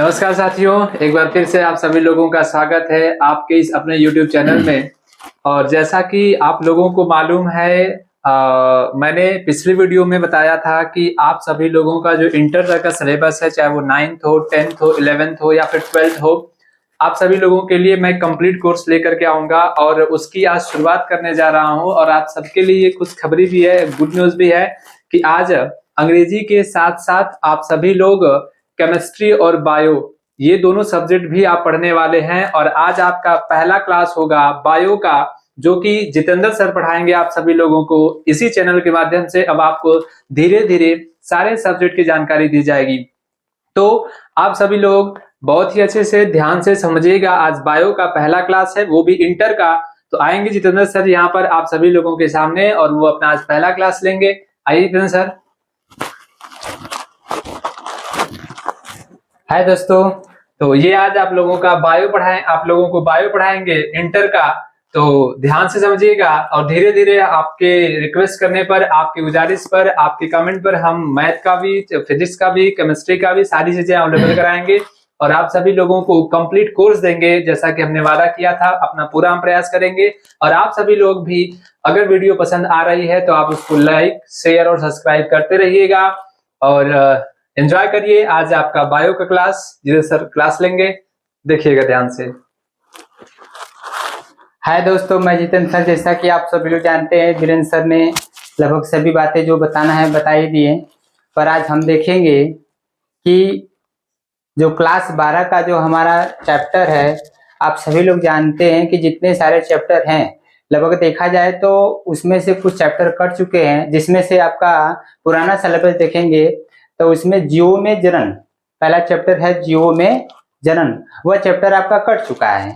नमस्कार साथियों, एक बार फिर से आप सभी लोगों का स्वागत है आपके इस अपने YouTube चैनल में। और जैसा कि आप लोगों को मालूम है, मैंने पिछली वीडियो में बताया था कि आप सभी लोगों का जो इंटर तक का सिलेबस है, चाहे वो 9th हो, 10th हो, 11th हो या फिर 12th हो, आप सभी लोगों के लिए मैं कंप्लीट कोर्स लेकर के आऊंगा और उसकी आज शुरुआत करने जा रहा हूं। और आप सबके लिए खुशखबरी भी है, गुड न्यूज भी है कि आज अंग्रेजी के साथ साथ आप सभी लोग केमिस्ट्री और बायो ये दोनों सब्जेक्ट भी आप पढ़ने वाले हैं। और आज आपका पहला क्लास होगा बायो का, जो कि जितेंद्र सर पढ़ाएंगे आप सभी लोगों को। इसी चैनल के माध्यम से अब आपको धीरे धीरे सारे सब्जेक्ट की जानकारी दी जाएगी। तो आप सभी लोग बहुत ही अच्छे से ध्यान से समझिएगा। आज बायो का पहला क्लास है, वो भी इंटर का। तो आएंगे जितेंद्र सर यहाँ पर आप सभी लोगों के सामने और वो अपना आज पहला क्लास लेंगे। आइए जितेंद्र सर। हाय दोस्तों, तो ये आज आप लोगों को बायो पढ़ाएंगे इंटर का। तो ध्यान से समझिएगा और धीरे धीरे आपके रिक्वेस्ट करने पर, आपकी गुजारिश पर, आपके कमेंट पर हम मैथ का भी, फिजिक्स का भी, केमिस्ट्री का भी सारी चीजें अवेलेबल कराएंगे और आप सभी लोगों को कंप्लीट कोर्स देंगे। जैसा कि हमने वादा किया था, अपना पूरा हम प्रयास करेंगे। और आप सभी लोग भी अगर वीडियो पसंद आ रही है तो आप उसको लाइक, शेयर और सब्सक्राइब करते रहिएगा और एंजॉय करिए। आज आपका बायो का क्लास जिसे सर क्लास लेंगे, देखिएगा ध्यान से। हाय दोस्तों, मैं जितेंद्र सर। जैसा कि आप सभी लोग जानते हैं, वीरेंद्र सर ने लगभग सभी बातें जो बताना है बता ही दिए। पर आज हम देखेंगे कि जो क्लास 12 का जो हमारा चैप्टर है, आप सभी लोग जानते हैं कि जितने सारे चैप्टर हैं, लगभग देखा जाए तो उसमें से कुछ चैप्टर कट चुके हैं। जिसमें से आपका पुराना सिलेबस देखेंगे तो उसमें जीओ में जनन, पहला चैप्टर है जीओ में जनन, वह चैप्टर आपका कट चुका है,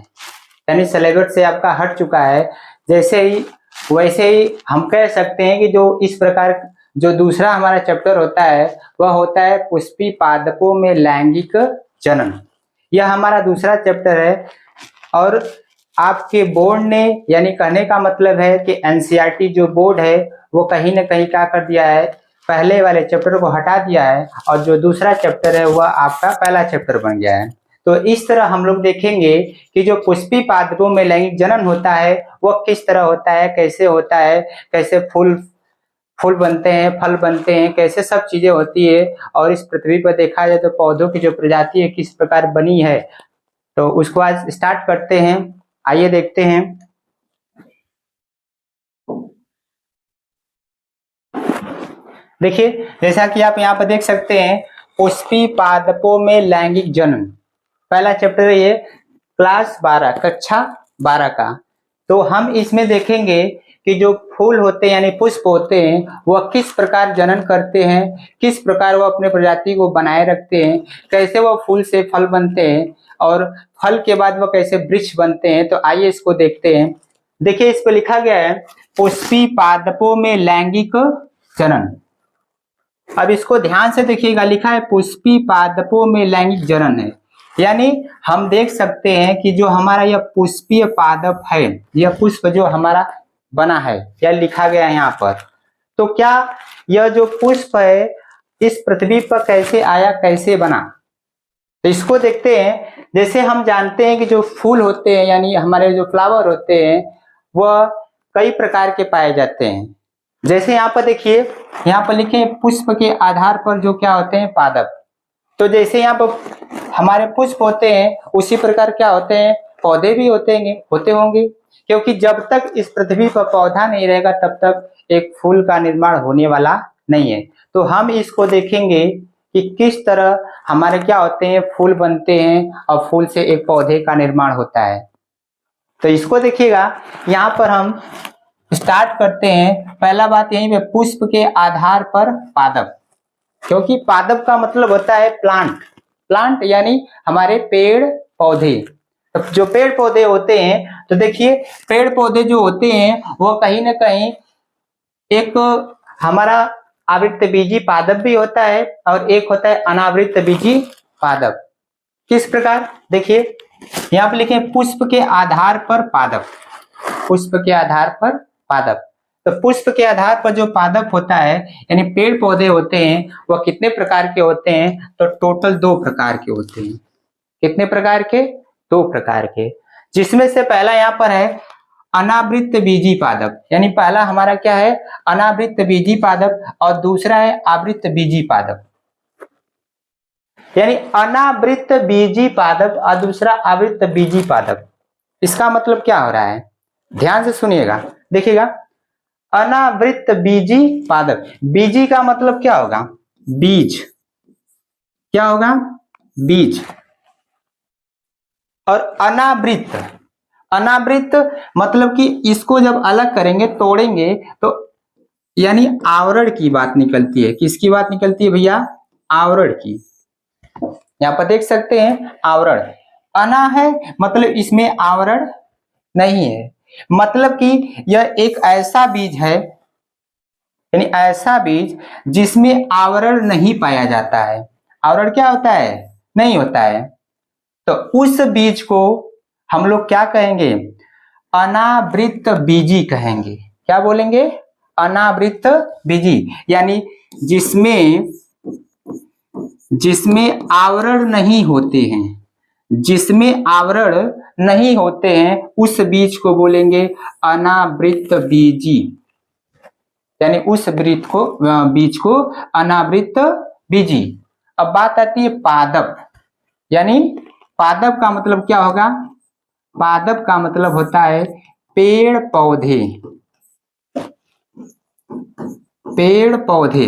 यानी सिलेबस से आपका हट चुका है। जैसे ही वैसे ही हम कह सकते हैं कि जो इस प्रकार जो दूसरा हमारा चैप्टर होता है वह होता है पुष्पी पादपों में लैंगिक जनन। यह हमारा दूसरा चैप्टर है। और आपके बोर्ड ने, यानी कहने का मतलब है कि एनसीईआरटी जो बोर्ड है वो कहीं ना कहीं क्या कर दिया है, पहले वाले चैप्टर को हटा दिया है और जो दूसरा चैप्टर है वह आपका पहला चैप्टर बन गया है। तो इस तरह हम लोग देखेंगे कि जो पुष्पी पादपों में लैंगिक जनन होता है वह किस तरह होता है, कैसे होता है, कैसे फूल बनते हैं, फल बनते हैं, कैसे सब चीजें होती है। और इस पृथ्वी पर देखा जाए तो पौधों की जो प्रजाति है किस प्रकार बनी है, तो उसको आज स्टार्ट करते हैं। आइए देखते हैं। देखिए, जैसा कि आप यहाँ पर देख सकते हैं, पुष्पी पादपों में लैंगिक जनन पहला चैप्टर है, ये क्लास 12 कक्षा 12 का। तो हम इसमें देखेंगे कि जो फूल होते हैं यानी पुष्प होते हैं वह किस प्रकार जनन करते हैं, किस प्रकार वह अपने प्रजाति को बनाए रखते हैं, कैसे वह फूल से फल बनते हैं और फल के बाद वह कैसे वृक्ष बनते हैं। तो आइए इसको देखते हैं। देखिए, इस पर लिखा गया है पुष्पी पादपों में लैंगिक जनन। अब इसको ध्यान से देखिएगा, लिखा है पुष्पी पादपों में लैंगिक जनन है, यानी हम देख सकते हैं कि जो हमारा यह पुष्पीय पादप है, यह पुष्प जो हमारा बना है, यह लिखा गया है यहाँ पर। तो क्या यह जो पुष्प है इस पृथ्वी पर कैसे आया, कैसे बना, तो इसको देखते हैं। जैसे हम जानते हैं कि जो फूल होते हैं यानी हमारे जो फ्लावर होते हैं वह कई प्रकार के पाए जाते हैं। जैसे यहाँ पर देखिए, यहाँ पर लिखे पुष्प के आधार पर जो क्या होते हैं, पादप। तो जैसे यहाँ पर हमारे पुष्प होते हैं उसी प्रकार क्या होते हैं, पौधे भी होते होंगे, क्योंकि जब तक इस पृथ्वी पर पौधा नहीं रहेगा तब तक एक फूल का निर्माण होने वाला नहीं है। तो हम इसको देखेंगे कि किस तरह हमारे क्या होते हैं, फूल बनते हैं और फूल से एक पौधे का निर्माण होता है। तो इसको देखिएगा, यहाँ पर हम स्टार्ट करते हैं। पहला बात यही पे, पुष्प के आधार पर पादप, क्योंकि पादप का मतलब होता है प्लांट यानी हमारे पेड़ पौधे। तो जो पेड़ पौधे होते हैं, तो देखिए पेड़ पौधे जो होते हैं वो कहीं ना कहीं एक हमारा आवृतबीजी पादप भी होता है और एक होता है अनावृतबीजी पादप। किस प्रकार, देखिए यहाँ पे लिखे पुष्प के आधार पर पादप, पुष्प के आधार पर पादप। तो पुष्प के आधार पर जो पादप होता है यानी पेड़ पौधे होते हैं वह कितने प्रकार के होते हैं, तो टोटल 2 प्रकार के होते हैं। कितने प्रकार के? 2 प्रकार के, जिसमें से पहला यहाँ पर है अनावृत्त बीजी पादप, यानी पहला हमारा क्या है? अनावृत्त बीजी पादप, और दूसरा है आवृत्त बीजी पादप। यानी अनावृत्त बीजी पादप और दूसरा आवृत्त बीजी पादप। इसका मतलब क्या हो रहा है? ध्यान से सुनिएगा, देखिएगा। अनावृत्त बीजी पादप, बीजी का मतलब क्या होगा? बीज। क्या होगा? बीज। और अनावृत्त, अनावृत्त मतलब कि इसको जब अलग करेंगे, तोड़ेंगे, तो यानी आवरण की बात निकलती है। किसकी बात निकलती है भैया? आवरण की। यहाँ पर देख सकते हैं आवरण। अना है मतलब इसमें आवरण नहीं है, मतलब कि यह एक ऐसा बीज है, यानी ऐसा बीज जिसमें आवरण नहीं पाया जाता है। आवरण क्या होता है? नहीं होता है। तो उस बीज को हम लोग क्या कहेंगे? अनावृत्त बीजी कहेंगे। क्या बोलेंगे? अनावृत्त बीजी, यानी जिसमें आवरण नहीं होते हैं, जिसमें आवरण नहीं होते हैं, उस बीज को बोलेंगे अनावृत्त बीजी, यानी उस बीज को अनावृत्त बीजी। अब बात आती है पादप, यानी पादप का मतलब क्या होगा? पादप का मतलब होता है पेड़ पौधे। पेड़ पौधे,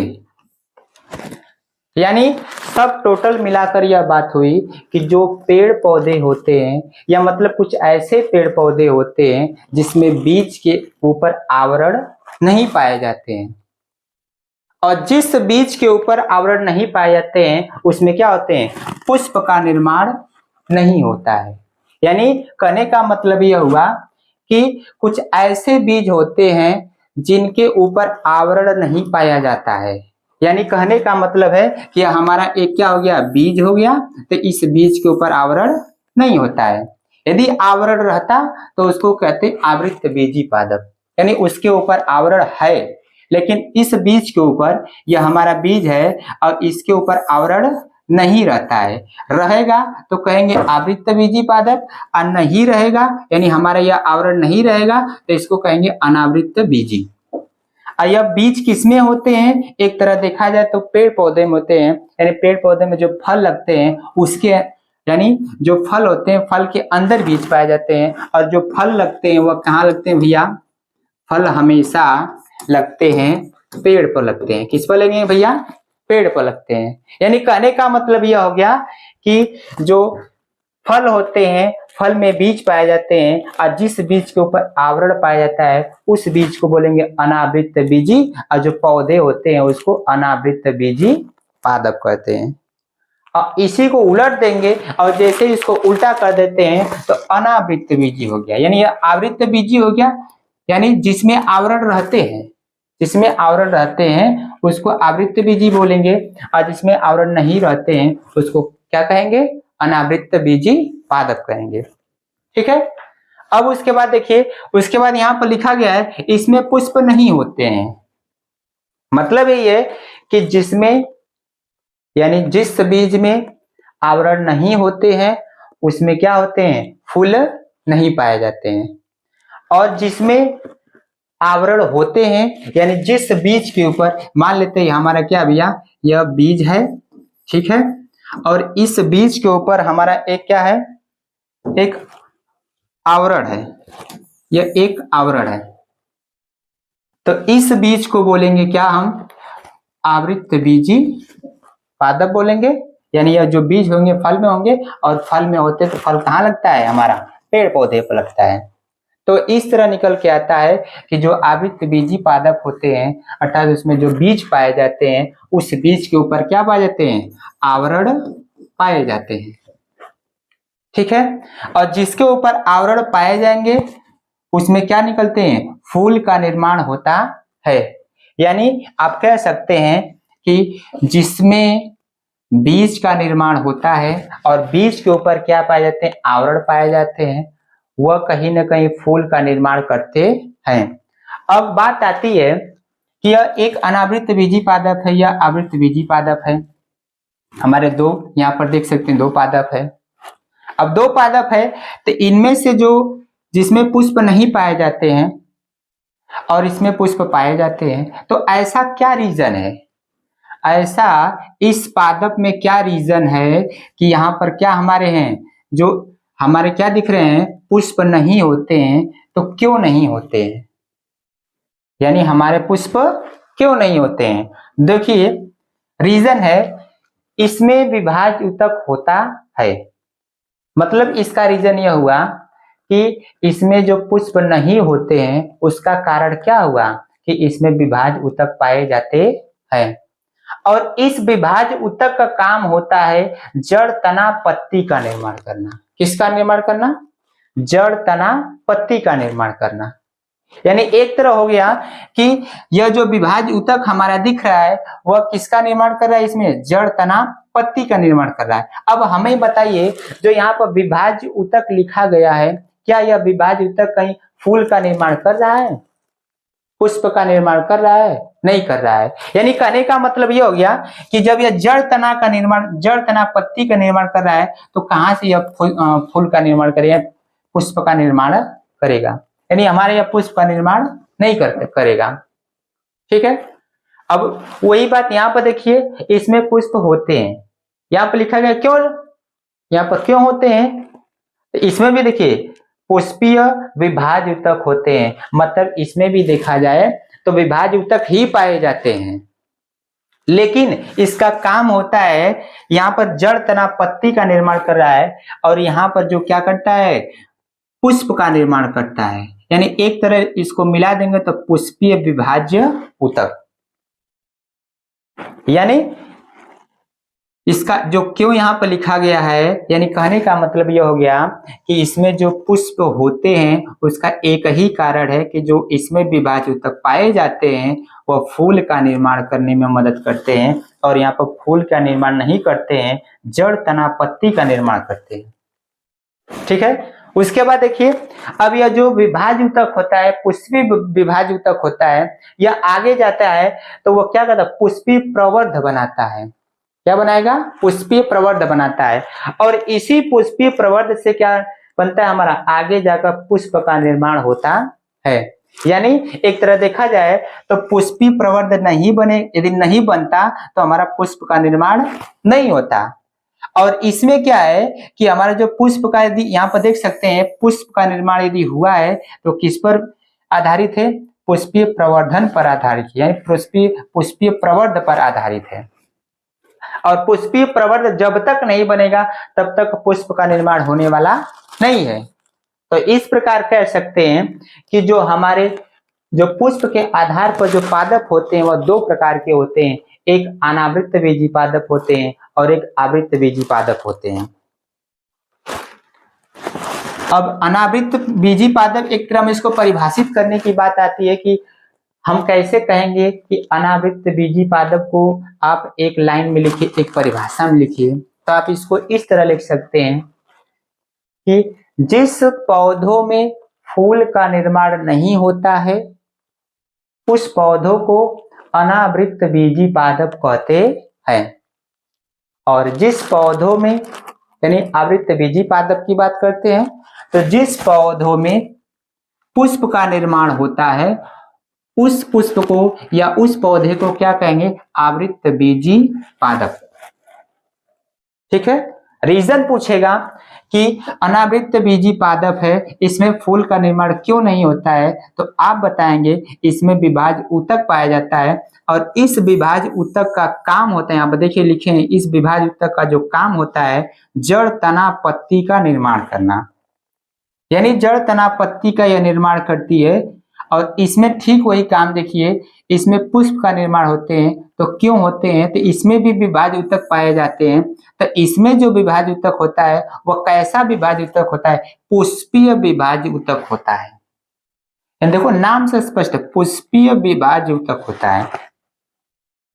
यानी सब टोटल मिलाकर यह बात हुई कि जो पेड़ पौधे होते हैं, या मतलब कुछ ऐसे पेड़ पौधे होते हैं जिसमें बीज के ऊपर आवरण नहीं पाए जाते हैं। और जिस बीज के ऊपर आवरण नहीं पाए जाते हैं उसमें क्या होते हैं? पुष्प का निर्माण नहीं होता है। यानी कहने का मतलब यह हुआ कि कुछ ऐसे बीज होते हैं जिनके ऊपर आवरण नहीं पाया जाता है। यानी कहने का मतलब है कि हमारा एक क्या हो गया? बीज हो गया, तो इस बीज के ऊपर आवरण नहीं होता है। यदि आवरण रहता तो उसको कहते आवृत्त बीजी पादप, यानी उसके ऊपर आवरण है, लेकिन इस बीज के ऊपर, यह हमारा बीज है और इसके ऊपर आवरण नहीं रहता है। रहेगा तो कहेंगे आवृत्त बीजी पादप, और नहीं रहेगा यानी हमारा यह आवरण नहीं रहेगा तो इसको कहेंगे अनावृत्त बीजी। और यह बीज किसमें होते हैं? एक तरह देखा जाए तो पेड़ पौधे में होते हैं, यानी पेड़ पौधे में जो फल लगते हैं उसके, यानी जो फल होते हैं फल के अंदर बीज पाए जाते हैं। और जो फल लगते हैं वह कहाँ लगते हैं भैया? फल हमेशा लगते हैं पेड़ पर लगते हैं। किस पर लगेंगे भैया? पेड़ पर लगते हैं। यानी कहने का मतलब यह हो गया कि जो फल होते हैं, फल में बीज पाए जाते हैं, और जिस बीज के ऊपर आवरण पाया जाता है उस बीज को बोलेंगे अनावृत्त बीजी, और जो पौधे होते हैं उसको अनावृत्त बीजी पादप कहते हैं। और इसी को उलट देंगे और जैसे इसको उल्टा कर देते हैं तो अनावृत्त बीजी हो गया, यानी यह आवृत्त बीजी हो गया। यानी जिसमें आवरण रहते हैं, जिसमें आवरण रहते हैं उसको आवृत्त बीजी बोलेंगे, और जिसमें आवरण नहीं रहते हैं उसको क्या कहेंगे? अनावृत्त बीजी पादप कहेंगे। ठीक है। अब उसके बाद देखिए, उसके बाद यहाँ पर लिखा गया है इसमें पुष्प नहीं होते हैं। मतलब ये है कि जिसमें, यानी जिस बीज में आवरण नहीं होते हैं उसमें क्या होते हैं? फूल नहीं पाए जाते हैं। और जिसमें आवरण होते हैं, यानी जिस बीज के ऊपर, मान लेते हैं हमारा क्या भैया? यह बीज है, ठीक है, और इस बीज के ऊपर हमारा एक क्या है? एक आवरण है, यह एक आवरण है। तो इस बीज को बोलेंगे क्या हम? आवृत्त बीजी पादप बोलेंगे। यानी यह जो बीज होंगे फल में होंगे, और फल में होते तो फल कहाँ लगता है? हमारा पेड़ पौधे पर लगता है। तो इस तरह निकल के आता है कि जो आवृत्त बीजी पादप होते हैं, अर्थात उसमें जो बीज पाए जाते हैं उस बीज के ऊपर क्या पाए जाते हैं? आवरण पाए जाते हैं। ठीक है। और जिसके ऊपर आवरण पाए जाएंगे उसमें क्या निकलते हैं? फूल का निर्माण होता है। यानी आप कह सकते हैं कि जिसमें बीज का निर्माण होता है और बीज के ऊपर क्या पाए जाते हैं? आवरण पाए जाते हैं, वह कहीं ना कहीं फूल का निर्माण करते हैं। अब बात आती है कि यह एक अनावृत्त बीजी पादप है या आवृत्त बीजी पादप है। हमारे दो यहाँ पर देख सकते हैं, दो पादप है। अब दो पादप है तो इनमें से जो जिसमें पुष्प नहीं पाए जाते हैं और इसमें पुष्प पाए जाते हैं, तो ऐसा क्या रीजन है, ऐसा इस पादप में क्या रीजन है कि यहाँ पर क्या हमारे हैं, जो हमारे क्या दिख रहे हैं, पुष्प नहीं होते हैं, तो क्यों नहीं होते हैं, यानी हमारे पुष्प क्यों नहीं होते हैं। देखिए रीजन है, इसमें विभाज्य ऊतक होता है, मतलब इसका रीजन यह हुआ कि इसमें जो पुष्प नहीं होते हैं उसका कारण क्या हुआ कि इसमें विभाज्य ऊतक पाए जाते हैं, और इस विभाज्य ऊतक का काम होता है जड़ तना पत्ती का निर्माण करना। किसका निर्माण करना, जड़ तना पत्ती का निर्माण करना। यानी एक तरह हो गया कि यह जो विभाज्य ऊतक हमारा दिख रहा है वह किसका निर्माण कर रहा है, इसमें जड़ तना पत्ती का निर्माण कर रहा है। अब हमें बताइए जो यहाँ पर विभाज्य ऊतक लिखा गया है, क्या यह विभाज्य ऊतक कहीं फूल का निर्माण कर रहा है, पुष्प का निर्माण कर रहा है, नहीं कर रहा है। यानी कहने का मतलब ये हो गया कि जब यह जड़ तना का निर्माण, जड़ तना पत्ती का निर्माण कर रहा है, तो कहां से यह फूल का निर्माण करेगा, पुष्प का निर्माण करेगा, यानी हमारे यहाँ पुष्प का निर्माण नहीं करेगा। ठीक है, अब वही बात यहाँ पर देखिए, इसमें पुष्प होते हैं, यहाँ पर लिखा गया क्यों, यहाँ पर क्यों होते हैं, तो इसमें भी देखिए पुष्पीय विभाज्य ऊतक होते हैं, मतलब इसमें भी देखा जाए तो विभाज्य ऊतक ही पाए जाते हैं, लेकिन इसका काम होता है यहाँ पर जड़ तना पत्ती का निर्माण कर रहा है, और यहाँ पर जो क्या करता है, पुष्प का निर्माण करता है। यानी एक तरह इसको मिला देंगे तो पुष्पीय विभाज्य ऊतक। यानी इसका जो क्यों यहाँ पर लिखा गया है, यानी कहने का मतलब यह हो गया कि इसमें जो पुष्प होते हैं उसका एक ही कारण है कि जो इसमें विभाज्य ऊतक पाए जाते हैं वह फूल का निर्माण करने में मदद करते हैं, और यहाँ पर फूल का निर्माण नहीं करते हैं, जड़ तना पत्ती का निर्माण करते हैं। ठीक है, उसके बाद देखिए अब यह जो विभाज्य ऊतक होता है, पुष्पी विभाज्य ऊतक होता है, यह आगे जाता है तो वह क्या करता है, पुष्पी प्रवर्ध बनाता है। क्या बनाएगा, पुष्पीय प्रवर्ध बनाता है, और इसी पुष्पीय प्रवर्ध से क्या बनता है, हमारा आगे जाकर पुष्प का निर्माण होता है। यानी एक तरह देखा जाए तो पुष्पीय प्रवर्ध नहीं बने, यदि नहीं बनता तो हमारा पुष्प का निर्माण नहीं होता। और इसमें क्या है कि हमारा जो पुष्प का, यदि यहाँ पर देख सकते हैं पुष्प का निर्माण यदि हुआ है तो किस पर आधारित है, पुष्पीय प्रवर्धन पर आधारित, यानी पुष्पीय प्रवर्ध पर आधारित है। और पुष्पीय प्रवर्ध जब तक नहीं बनेगा तब तक पुष्प का निर्माण होने वाला नहीं है। तो इस प्रकार कह सकते हैं कि जो हमारे जो पुष्प के आधार पर जो पादप होते हैं वह दो प्रकार के होते हैं, एक अनावृत बीजी पादप होते हैं और एक आवृत बीजी पादप होते हैं। अब अनावृत बीजी पादप, एक तरह में इसको परिभाषित करने की बात आती है कि हम कैसे कहेंगे कि अनावृत बीजी पादप को आप एक लाइन में लिखिए, एक परिभाषा में लिखिए, तो आप इसको इस तरह लिख सकते हैं कि जिस पौधों में फूल का निर्माण नहीं होता है उस पौधों को अनावृत बीजी पादप कहते हैं, और जिस पौधों में, यानी आवृत बीजी पादप की बात करते हैं, तो जिस पौधों में पुष्प का निर्माण होता है उस पुष्प को या उस पौधे को क्या कहेंगे, आवृत बीजी पादप। ठीक है, रीजन पूछेगा कि अनावृत बीजी पादप है, इसमें फूल का निर्माण क्यों नहीं होता है, तो आप बताएंगे इसमें विभाज्य ऊतक पाया जाता है, और इस विभाज्य ऊतक का काम होता है, यहाँ पर देखिए लिखे हैं, इस विभाज्य ऊतक का जो काम होता है जड़ तना पत्ती का निर्माण करना। यानी जड़ तना पत्ती का यह निर्माण करती है, और इसमें ठीक वही काम देखिए, इसमें पुष्प का निर्माण होते हैं, तो क्यों होते हैं, तो इसमें भी विभाज्य ऊतक पाए जाते हैं। तो इसमें जो विभाज्य ऊतक होता है वह कैसा विभाज्य ऊतक होता है, पुष्पीय विभाज्य ऊतक होता है। देखो नाम से स्पष्ट, पुष्पीय विभाज्य ऊतक होता है।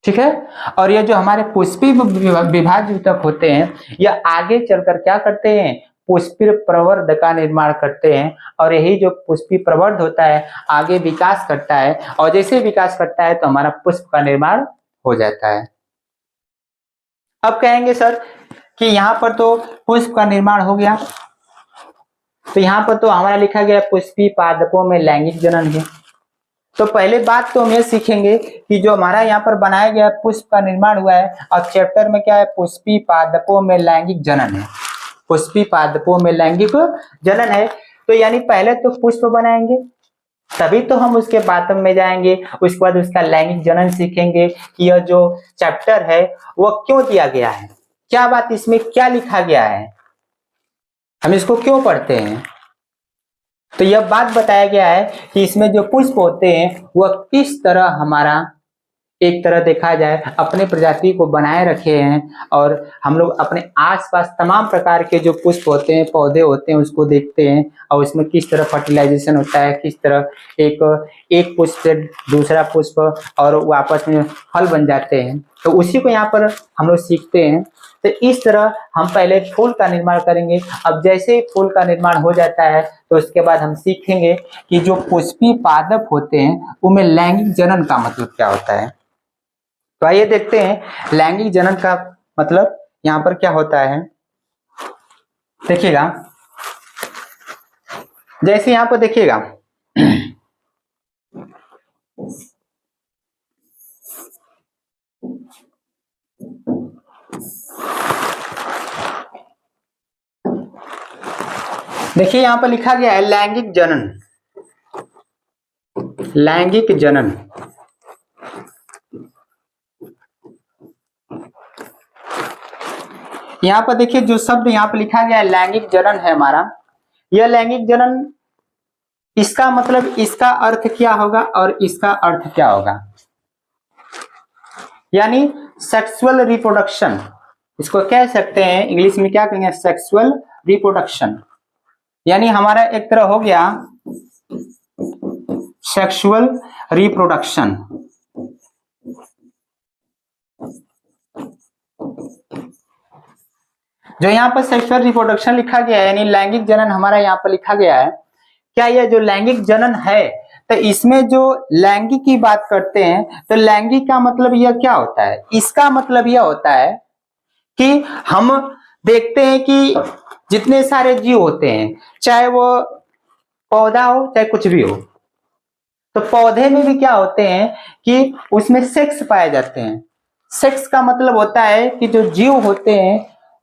ठीक है, और ये जो हमारे पुष्पीय विभाज्य ऊतक होते हैं यह आगे चलकर क्या करते हैं, पुष्पीय प्रवर्ध का निर्माण करते हैं, और यही जो पुष्पीय प्रवर्ध होता है आगे विकास करता है, और जैसे विकास करता है तो हमारा पुष्प का निर्माण हो जाता है। अब कहेंगे सर कि यहाँ पर तो पुष्प का निर्माण हो गया, तो यहाँ पर तो हमारा लिखा गया पुष्पी पादपों में लैंगिक जनन है। तो पहले बात तो हम ये सीखेंगे कि जो हमारा यहाँ पर बनाया गया पुष्प का निर्माण हुआ है, और चैप्टर में क्या है, पुष्पी पादपों में लैंगिक जनन है, पुष्पी पादपों में लैंगिक जनन है। तो यानी पहले तो पुष्प बनाएंगे, तभी तो हम उसके पादप में जाएंगे, उसके बाद उसका लैंगिक जनन सीखेंगे कि यह जो चैप्टर है वो क्यों दिया गया है, क्या बात इसमें क्या लिखा गया है, हम इसको क्यों पढ़ते हैं। तो यह बात बताया गया है कि इसमें जो पुष्प होते हैं वह किस तरह हमारा एक तरह देखा जाए अपने प्रजाति को बनाए रखे हैं, और हम लोग अपने आसपास तमाम प्रकार के जो पुष्प होते हैं, पौधे होते हैं, उसको देखते हैं, और उसमें किस तरह फर्टिलाइजेशन होता है, किस तरह एक पुष्प से दूसरा पुष्प और वो आपस में फल बन जाते हैं, तो उसी को यहाँ पर हम लोग सीखते हैं। तो इस तरह हम पहले फूल का निर्माण करेंगे। अब जैसे ही फूल का निर्माण हो जाता है तो उसके बाद हम सीखेंगे कि जो पुष्पी पादप होते हैं उनमें लैंगिक जनन का मतलब क्या होता है। तो आइए देखते हैं लैंगिक जनन का मतलब यहाँ पर क्या होता है। देखिएगा, जैसे यहाँ पर देखिएगा देखिए यहाँ पर लिखा गया है लैंगिक जनन, लैंगिक जनन। यहाँ पर देखिए जो शब्द यहाँ पर लिखा गया है लैंगिक जनन है हमारा, यह लैंगिक जनन, इसका मतलब इसका अर्थ क्या होगा और इसका अर्थ क्या होगा, यानी सेक्सुअल रिप्रोडक्शन, इसको कह सकते हैं इंग्लिश में क्या कहेंगे, सेक्सुअल रिप्रोडक्शन। यानी हमारा एक तरह हो गया सेक्सुअल रिप्रोडक्शन। जो यहाँ पर सेक्सुअल रिप्रोडक्शन लिखा गया है यानी लैंगिक जनन हमारा यहाँ पर लिखा गया है, क्या यह जो लैंगिक जनन है तो इसमें जो लैंगिक की बात करते हैं तो लैंगिक का मतलब यह क्या होता है, इसका मतलब यह होता है कि हम देखते हैं कि जितने सारे जीव होते हैं, चाहे वो पौधा हो चाहे कुछ भी हो, तो पौधे में भी क्या होते हैं कि उसमें सेक्स पाए जाते हैं। सेक्स का मतलब होता है कि जो जीव होते हैं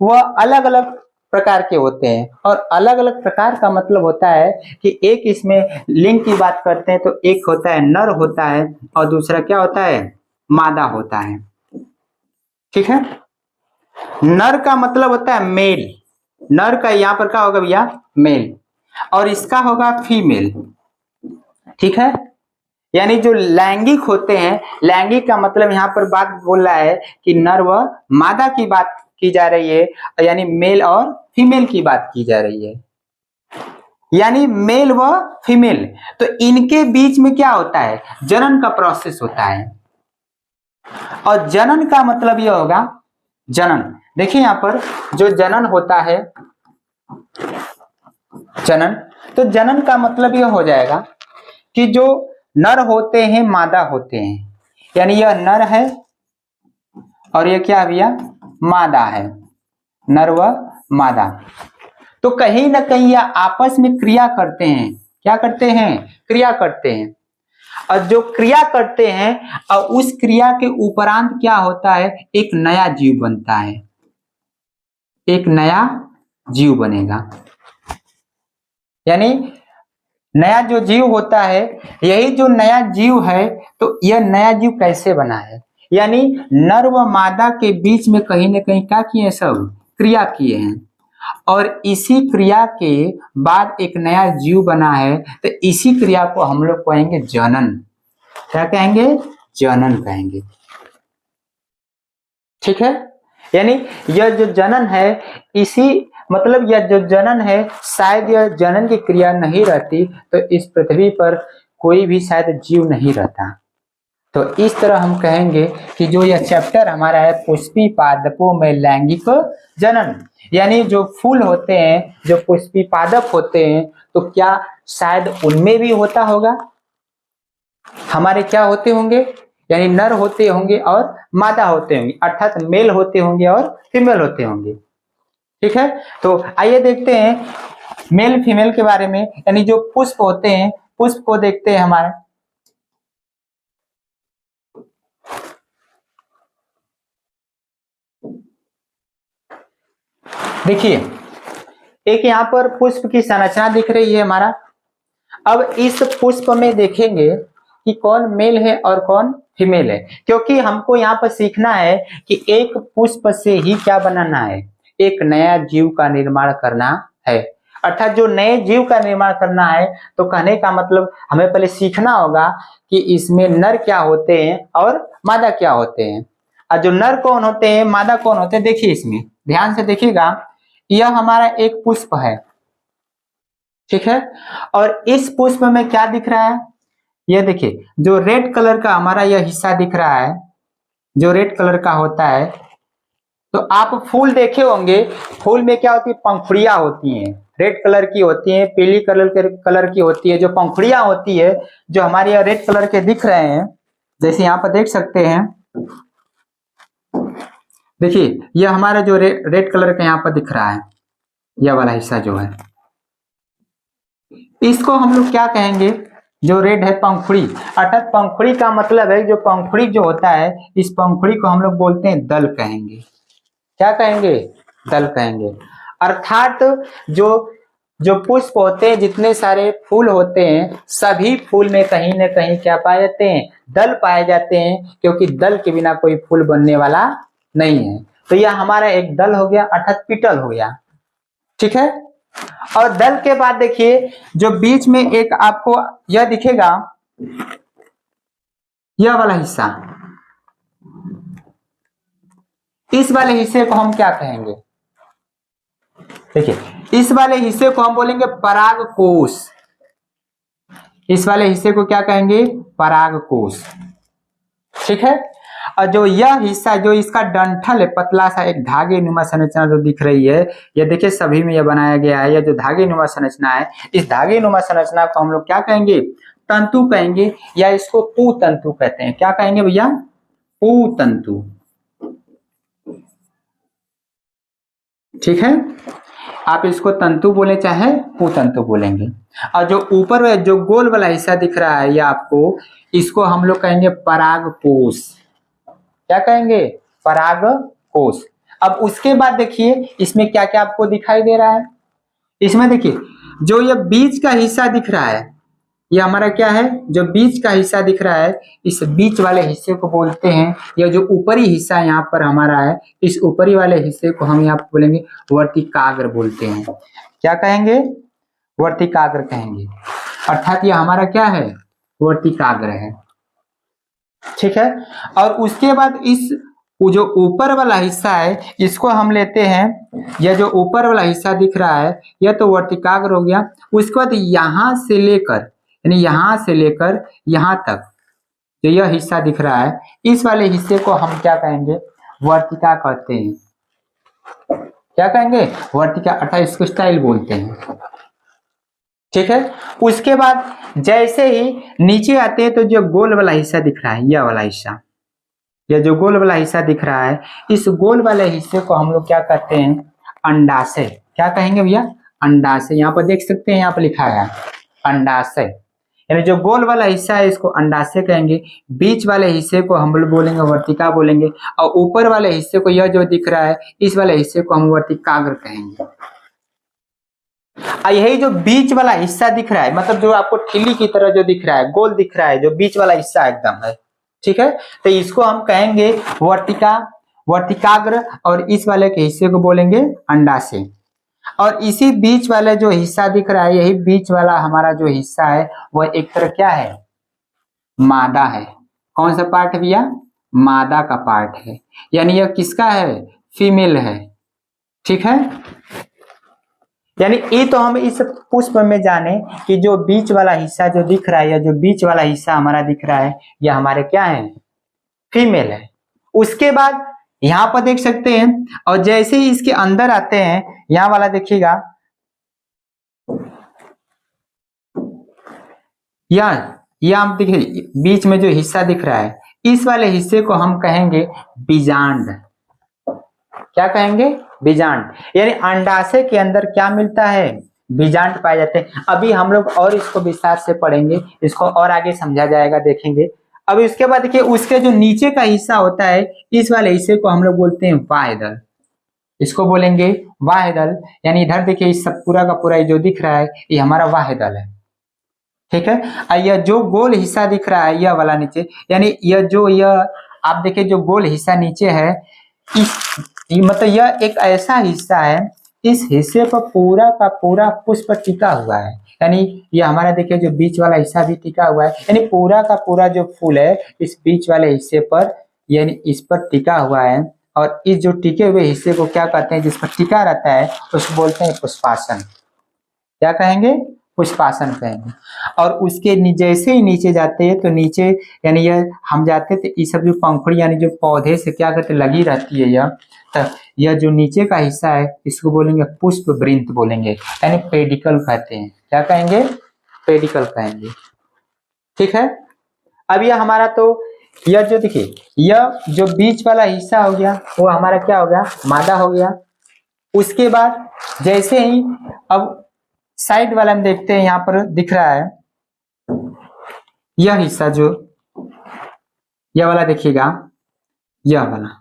वह अलग अलग प्रकार के होते हैं, और अलग अलग प्रकार का मतलब होता है कि एक इसमें लिंग की बात करते हैं तो एक होता है नर होता है और दूसरा क्या होता है, मादा होता है। ठीक है, नर का मतलब होता है मेल, नर का यहाँ पर क्या होगा भैया, मेल, और इसका होगा फीमेल। ठीक है, यानी जो लैंगिक होते हैं, लैंगिक का मतलब यहाँ पर बात बोल रहा है कि नर व मादा की बात की जा रही है, यानी मेल और फीमेल की बात की जा रही है, यानी मेल व फीमेल। तो इनके बीच में क्या होता है, जनन का प्रोसेस होता है, और जनन का मतलब यह होगा जनन। देखिए यहाँ पर जो जनन होता है, जनन, तो जनन का मतलब यह हो जाएगा कि जो नर होते हैं मादा होते हैं, यानी यह नर है और यह क्या भैया, मादा है, नर व मादा। तो कहीं ना कहीं यह आपस में क्रिया करते हैं, क्या करते हैं, क्रिया करते हैं, और जो क्रिया करते हैं और उस क्रिया के उपरांत क्या होता है, एक नया जीव बनता है, एक नया जीव बनेगा। यानी नया जो जीव होता है, यही जो नया जीव है, तो यह नया जीव कैसे बना है, यानी नर व मादा के बीच में कहीं ना कहीं क्या किए, सब क्रिया किए हैं, और इसी क्रिया के बाद एक नया जीव बना है, तो इसी क्रिया को हम लोग कहेंगे जनन। क्या कहेंगे, जनन कहेंगे। ठीक है, यानी यह जो जनन है, इसी मतलब यह जो जनन है, शायद यह जनन की क्रिया नहीं रहती तो इस पृथ्वी पर कोई भी शायद जीव नहीं रहता। तो इस तरह हम कहेंगे कि जो यह चैप्टर हमारा है पुष्पी पादपों में लैंगिक जनन, यानी जो फूल होते हैं, जो पुष्पी पादप होते हैं, तो क्या शायद उनमें भी होता होगा, हमारे क्या होते होंगे, यानी नर होते होंगे और मादा होते होंगे, अर्थात मेल होते होंगे और फीमेल होते होंगे। ठीक है, तो आइए देखते हैं मेल फीमेल के बारे में, यानी जो पुष्प होते हैं, पुष्प को देखते हैं हमारे। देखिए, एक यहाँ पर पुष्प की संरचना दिख रही है हमारा। अब इस पुष्प में देखेंगे कि कौन मेल है और कौन फीमेल है, क्योंकि हमको यहाँ पर सीखना है कि एक पुष्प से ही क्या बनाना है, एक नया जीव का निर्माण करना है। अर्थात जो नए जीव का निर्माण करना है, तो कहने का मतलब हमें पहले सीखना होगा कि इसमें नर क्या होते हैं और मादा क्या होते हैं, और जो नर कौन होते हैं, मादा कौन होते हैं। देखिए, इसमें ध्यान से देखिएगा, यह हमारा एक पुष्प है, ठीक है, और इस पुष्प में क्या दिख रहा है, ये देखिए, जो रेड कलर का हमारा यह हिस्सा दिख रहा है, जो रेड कलर का होता है, तो आप फूल देखे होंगे, फूल में क्या होती है, पंखुड़ियां होती हैं, रेड कलर की होती हैं, पीली कलर की होती है, जो पंखुड़ियां होती है, जो हमारे यहाँ रेड कलर के दिख रहे हैं, जैसे यहाँ पर देख सकते हैं। देखिए, यह हमारा जो रेड कलर का यहाँ पर दिख रहा है, यह वाला हिस्सा जो है, इसको हम लोग क्या कहेंगे, जो रेड है पंखुड़ी। अर्थात पंखुड़ी का मतलब है, जो पंखुड़ी जो होता है, इस पंखुड़ी को हम लोग बोलते हैं दल कहेंगे। क्या कहेंगे, दल कहेंगे। अर्थात जो जो पुष्प होते हैं, जितने सारे फूल होते हैं, सभी फूल में कहीं ना कहीं क्या पाए जाते हैं, दल पाए जाते हैं, क्योंकि दल के बिना कोई फूल बनने वाला नहीं है। तो यह हमारा एक दल हो गया, अर्थात पिटल हो गया, ठीक है। और दल के बाद देखिए, जो बीच में एक आपको यह दिखेगा, यह वाला हिस्सा, इस वाले हिस्से को हम क्या कहेंगे, देखिए, इस वाले हिस्से को हम बोलेंगे परागकोश। इस वाले हिस्से को क्या कहेंगे, परागकोश, ठीक है। और जो यह हिस्सा, जो इसका डंठल है, पतला सा एक धागे नुमा संरचना जो दिख रही है, ये देखिए सभी में यह बनाया गया है, यह जो धागे नुमा संरचना है, इस धागे नुमा संरचना को हम लोग क्या कहेंगे, तंतु कहेंगे, या इसको पू तंतु कहते हैं। क्या कहेंगे भैया, पू तंतु, ठीक है। आप इसको तंतु बोले चाहे पू तंतु बोलेंगे। और जो ऊपर जो गोल वाला हिस्सा दिख रहा है, ये आपको, इसको हम लोग कहेंगे परागकोश। क्या कहेंगे, परागकोश। अब उसके बाद देखिए, इसमें क्या क्या आपको दिखाई दे रहा है। इसमें देखिए, जो ये बीच का हिस्सा दिख रहा है, ये हमारा क्या है, जो बीच का हिस्सा दिख रहा है, इस बीच वाले हिस्से को बोलते हैं, या जो ऊपरी हिस्सा यहाँ पर हमारा है, इस ऊपरी वाले हिस्से को हम यहाँ पर बोलेंगे वर्तिकाग्र बोलते हैं। क्या कहेंगे, वर्तिकाग्र कहेंगे। अर्थात ये हमारा क्या है, वर्तिकाग्र है, ठीक है। और उसके बाद इस जो ऊपर वाला हिस्सा है, इसको हम लेते हैं, यह जो ऊपर वाला हिस्सा दिख रहा है, यह तो वर्तिकाग्र हो गया। उसके बाद यहाँ से लेकर, यानी यहाँ से लेकर यहाँ तक जो यह हिस्सा दिख रहा है, इस वाले हिस्से को हम क्या कहेंगे, वर्तिका कहते हैं। क्या कहेंगे, वर्तिका, अर्थात इसको स्टाइल बोलते हैं, ठीक है। उसके बाद जैसे ही नीचे आते हैं, तो जो गोल वाला हिस्सा दिख रहा है, यह वाला हिस्सा, यह जो गोल वाला हिस्सा दिख रहा है, इस गोल वाले हिस्से को हम लोग क्या कहते हैं, अंडाशय। क्या कहेंगे भैया, अंडाशय। यहाँ पर देख सकते हैं, यहाँ पर लिखा है अंडाशय, यानी जो गोल वाला हिस्सा है, इसको अंडाशय कहेंगे। बीच वाले हिस्से को हम लोग बोलेंगे वर्तिका बोलेंगे, और ऊपर वाले हिस्से को, यह जो दिख रहा है, इस वाले हिस्से को हम वर्तिकाग्र कहेंगे। यही जो बीच वाला हिस्सा दिख रहा है, मतलब जो आपको ठिल्ली की तरह जो दिख रहा है, गोल दिख रहा है, जो बीच वाला हिस्सा एकदम है, ठीक है, तो इसको हम कहेंगे वर्तिका, वर्तिकाग्र, और इस वाले के हिस्से को बोलेंगे अंडाशय। और इसी बीच वाला जो हिस्सा दिख रहा है, यही बीच वाला हमारा जो हिस्सा है, वह एक तरह क्या है, मादा है। कौन सा पार्ट है भैया, मादा का पार्ट है, यानी यह किसका है, फीमेल है, ठीक है। यानी ये तो हम इस पुष्प में जाने कि जो बीच वाला हिस्सा जो दिख रहा है, या जो बीच वाला हिस्सा हमारा दिख रहा है, यह हमारे क्या है, फीमेल है। उसके बाद यहाँ पर देख सकते हैं, और जैसे ही इसके अंदर आते हैं, यहाँ वाला देखिएगा, यह आप देखिए बीच में जो हिस्सा दिख रहा है, इस वाले हिस्से को हम कहेंगे बीजांड। क्या कहेंगे? बीजांड। यानी अंडाशय के अंदर क्या मिलता है? बीजांड पाए जाते हैं। अभी हम लोग और इसको विस्तार से पढ़ेंगे, इसको और आगे समझा जाएगा, देखेंगे। अब इसके बाद देखिए उसके जो नीचे का हिस्सा होता है, इस वाले हिस्से को हम लोग बोलते हैं वाहिदल। इसको बोलेंगे वाहिदल। यानी इधर देखिए इस सब पूरा का पूरा जो दिख रहा है ये हमारा वाहिदल है, ठीक है। और यह जो गोल हिस्सा दिख रहा है यह वाला नीचे, यानी यह आप देखिए जो गोल हिस्सा नीचे है, मतलब यह एक ऐसा हिस्सा है, इस हिस्से पर पूरा का पूरा पुष्प टिका हुआ है। यानी ये हमारा देखिए जो बीच वाला हिस्सा भी टिका हुआ है, यानी पूरा का पूरा जो फूल है इस बीच वाले हिस्से पर, यानी इस पर टिका हुआ है। और इस जो टिके हुए हिस्से को क्या कहते हैं? जिस पर टिका रहता है उसको बोलते हैं पुष्पासन। क्या कहेंगे? पुष्पासन कहेंगे। और उसके जैसे ही नीचे जाते हैं तो नीचे यानी यह हम जाते थे, ये सब जो पंखुड़ी यानी जो पौधे से क्या कहते लगी रहती है यह जो नीचे का हिस्सा है इसको बोलेंगे पुष्प वृंत बोलेंगे, यानी पेडिकल कहते हैं। क्या कहेंगे? पेडिकल कहेंगे, ठीक है। अब यह हमारा तो यह जो देखिए यह जो बीच वाला हिस्सा हो गया वो हमारा क्या हो गया? मादा हो गया। उसके बाद जैसे ही अब साइड वाला हम देखते हैं, यहाँ पर दिख रहा है यह हिस्सा, जो यह वाला देखिएगा, यह वाला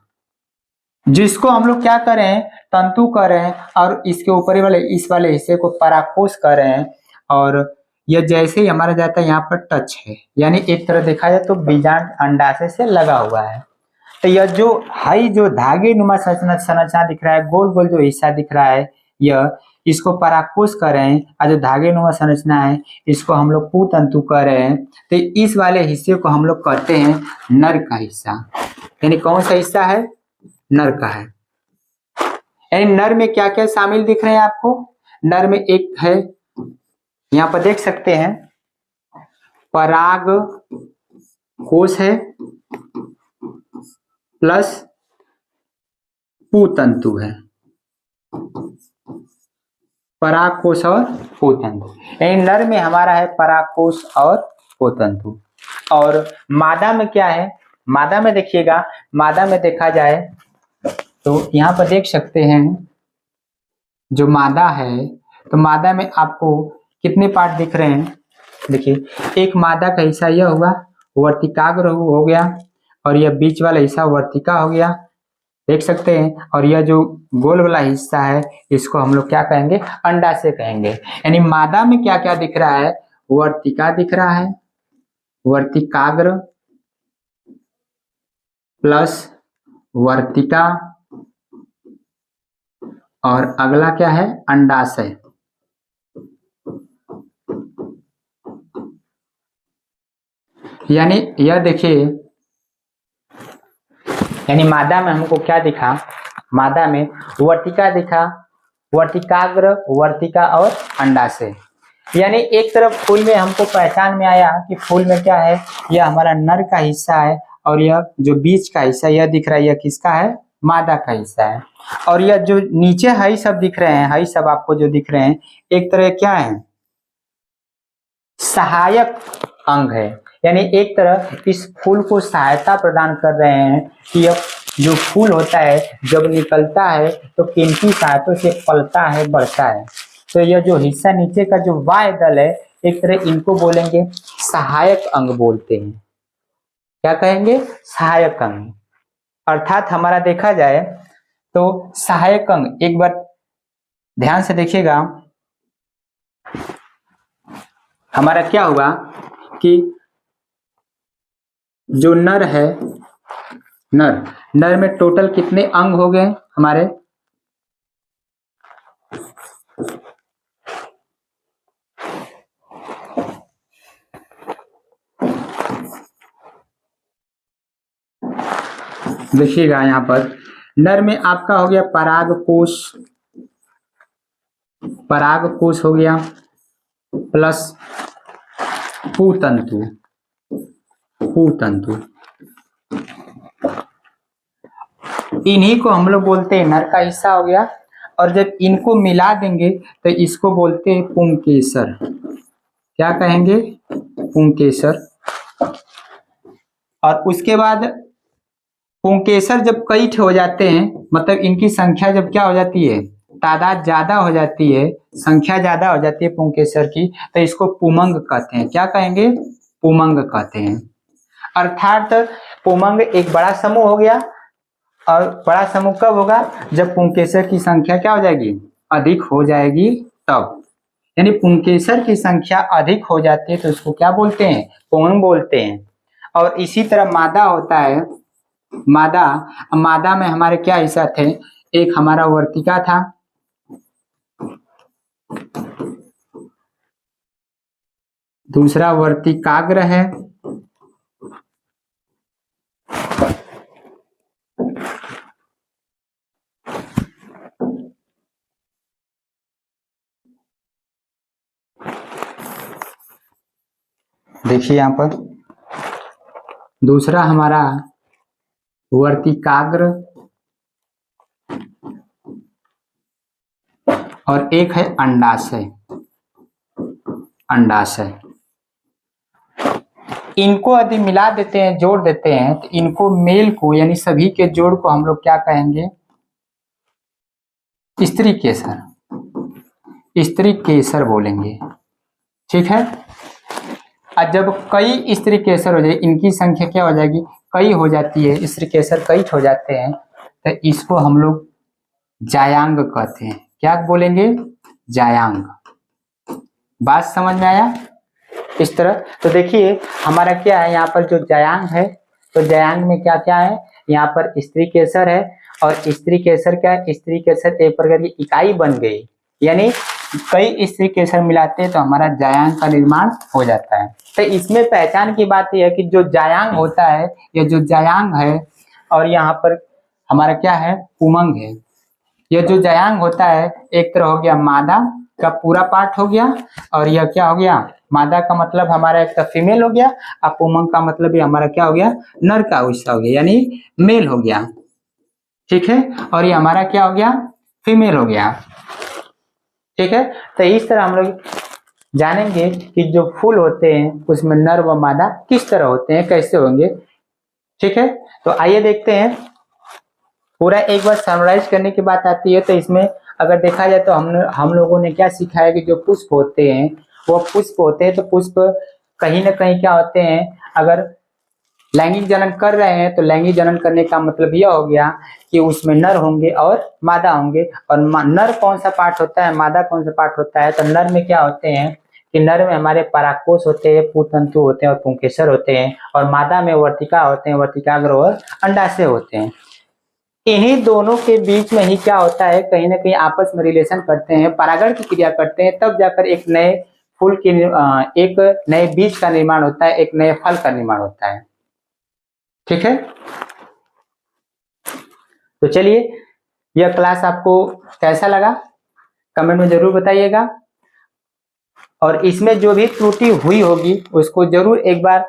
जिसको हम लोग क्या करें? तंतु कर रहे हैं, और इसके ऊपर वाले इस वाले हिस्से को पराकोष कर रहे हैं। और यह जैसे ही हमारा जाता है यहाँ पर टच है, यानी एक तरह देखा जाए तो बीजांड अंडाशय से लगा हुआ है। तो यह जो हाई जो धागे नुमा संरचना दिख रहा है, गोल गोल जो हिस्सा दिख रहा है, यह इसको पराकोष कर रहे हैं। और जो धागे नुमा संरचना है इसको हम लोग पुतंतु कर रहे हैं। तो इस वाले हिस्से को हम लोग कहते हैं नर का हिस्सा। यानी कौन सा हिस्सा है? नर का है। यानी नर में क्या क्या शामिल दिख रहे हैं आपको? नर में एक है, यहाँ पर देख सकते हैं, पराग कोश है प्लस पुतंतु है। परागकोश और पुतंतु, यानी नर में हमारा है परागकोश और पुतंतु। और मादा में क्या है? मादा में देखिएगा, मादा में देखा जाए तो यहाँ पर देख सकते हैं जो मादा है, तो मादा में आपको कितने पार्ट दिख रहे हैं? देखिए एक मादा का हिस्सा यह हुआ, वर्तिकाग्र हो गया, और यह बीच वाला हिस्सा वर्तिका हो गया, देख सकते हैं। और यह जो गोल वाला हिस्सा है इसको हम लोग क्या कहेंगे? अंडाशय कहेंगे। यानी मादा में क्या क्या दिख रहा है? वर्तिका दिख रहा है, वर्तिकाग्र प्लस वर्तिका, और अगला क्या है? अंडाशय। यानी यह देखिए, यानी मादा में हमको क्या दिखा? मादा में वर्तिका दिखा, वर्तिकाग्र, वर्तिका और अंडाशय। यानी एक तरफ फूल में हमको पहचान में आया कि फूल में क्या है? यह हमारा नर का हिस्सा है, और यह जो बीच का हिस्सा यह दिख रहा है यह किसका है? मादा का हिस्सा है। और यह जो नीचे हई सब दिख रहे हैं, हई सब आपको जो दिख रहे हैं, एक तरह क्या है? सहायक अंग है। यानी एक तरह इस फूल को सहायता प्रदान कर रहे हैं कि यह जो फूल होता है जब निकलता है तो किनकी सहायता से पलता है, बढ़ता है। तो यह जो हिस्सा नीचे का जो वायुदल है, एक तरह इनको बोलेंगे सहायक अंग बोलते हैं। क्या कहेंगे? सहायक अंग। अर्थात हमारा देखा जाए तो सहायक अंग, एक बार ध्यान से देखिएगा, हमारा क्या हुआ कि जो नर है, नर में टोटल कितने अंग हो गए हमारे? देखिएगा यहाँ पर नर में आपका हो गया परागकोश हो गया प्लस पुतंतु। इन्हीं को हम लोग बोलते हैं नर का हिस्सा हो गया। और जब इनको मिला देंगे तो इसको बोलते हैं पुंकेसर। क्या कहेंगे? पुंकेसर। और उसके बाद पुंकेसर जब कई हो जाते हैं, मतलब इनकी संख्या जब क्या हो जाती है, तादाद ज्यादा हो जाती है, संख्या ज्यादा हो जाती है पुंकेसर की, तो इसको पुमंग कहते हैं। क्या कहेंगे? पुमंग कहते हैं। अर्थात पुमंग एक बड़ा समूह हो गया, और बड़ा समूह कब होगा? जब पुंकेसर की संख्या क्या हो जाएगी? अधिक हो जाएगी तब। यानी पुंकेसर की संख्या अधिक हो जाती है तो उसको क्या बोलते हैं? पुमंग बोलते हैं। और इसी तरह मादा होता है। मादा में हमारे क्या हिस्सा थे? एक हमारा वर्तिका था, दूसरा वर्तिकाग्र है, देखिए यहां पर दूसरा हमारा वर्तिकाग्र, और एक है अंडाशय। इनको यदि मिला देते हैं, जोड़ देते हैं, तो इनको मेल को यानी सभी के जोड़ को हम लोग क्या कहेंगे? स्त्री केसर बोलेंगे। ठीक है। और जब कई स्त्री केसर हो जाए, इनकी संख्या क्या हो जाएगी? कई हो जाती है, स्त्री केसर कई हो जाते हैं, तो इसको हम लोग जायांग कहते हैं। क्या बोलेंगे? जायांग। बात समझ में आया? इस तरह तो देखिए हमारा क्या है यहाँ पर, जो जायांग है, तो जायांग में क्या क्या है? यहाँ पर स्त्री केसर है, और स्त्री केसर क्या है? स्त्री केसर एक प्रकार की इकाई बन गई, यानी कई स्त्री केसर मिलाते हैं तो हमारा जायांग का निर्माण हो जाता है। तो इसमें पहचान की बात यह है कि जो जायांग होता है, या जो जायांग है, और यहाँ पर हमारा क्या है? पुमंग है। यह जो जायांग होता है एक तरह हो गया मादा का पूरा पार्ट हो गया, और यह क्या हो गया? मादा का मतलब हमारा एक फीमेल हो गया, और पुमंग का मतलब भी हमारा क्या हो गया? नर का हिस्सा हो गया, यानी मेल हो गया। ठीक है। और ये हमारा क्या हो गया? फीमेल हो गया। ठीक है। तो इस तरह हम लोग जानेंगे कि जो फूल होते हैं उसमें नर व मादा किस तरह होते हैं, कैसे होंगे। ठीक है। तो आइए देखते हैं। पूरा एक बार समराइज करने की बात आती है, तो इसमें अगर देखा जाए तो हम लोगों ने क्या सीखा है कि जो पुष्प होते हैं वो पुष्प होते हैं, तो पुष्प कहीं ना कहीं क्या होते हैं? अगर लैंगिक जनन कर रहे हैं तो लैंगिक जनन करने का मतलब यह हो गया कि उसमें नर होंगे और मादा होंगे। और नर कौन सा पार्ट होता है, मादा कौन सा पार्ट होता है? तो नर में क्या होते हैं कि नर में हमारे परागकोश होते हैं, पुंतंतु होते हैं और पुंकेसर होते हैं, और मादा में वर्तिका होते हैं, वर्तिकाग्र और अंडाशय होते हैं। इन्हीं दोनों के बीच में ही क्या होता है? कहीं ना कहीं आपस में रिलेशन करते हैं, परागण की क्रिया करते हैं, तब जाकर एक नए फूल की एक नए बीज का निर्माण होता है, एक नए फल का निर्माण होता है। ठीक है। तो चलिए, यह क्लास आपको कैसा लगा कमेंट में जरूर बताइएगा, और इसमें जो भी त्रुटि हुई होगी उसको जरूर एक बार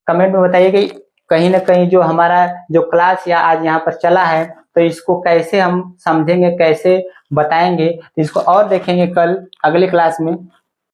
कमेंट में बताइएगा। कहीं ना कहीं जो हमारा जो क्लास या आज यहाँ पर चला है, तो इसको कैसे हम समझेंगे, कैसे बताएंगे, इसको और देखेंगे कल अगले क्लास में।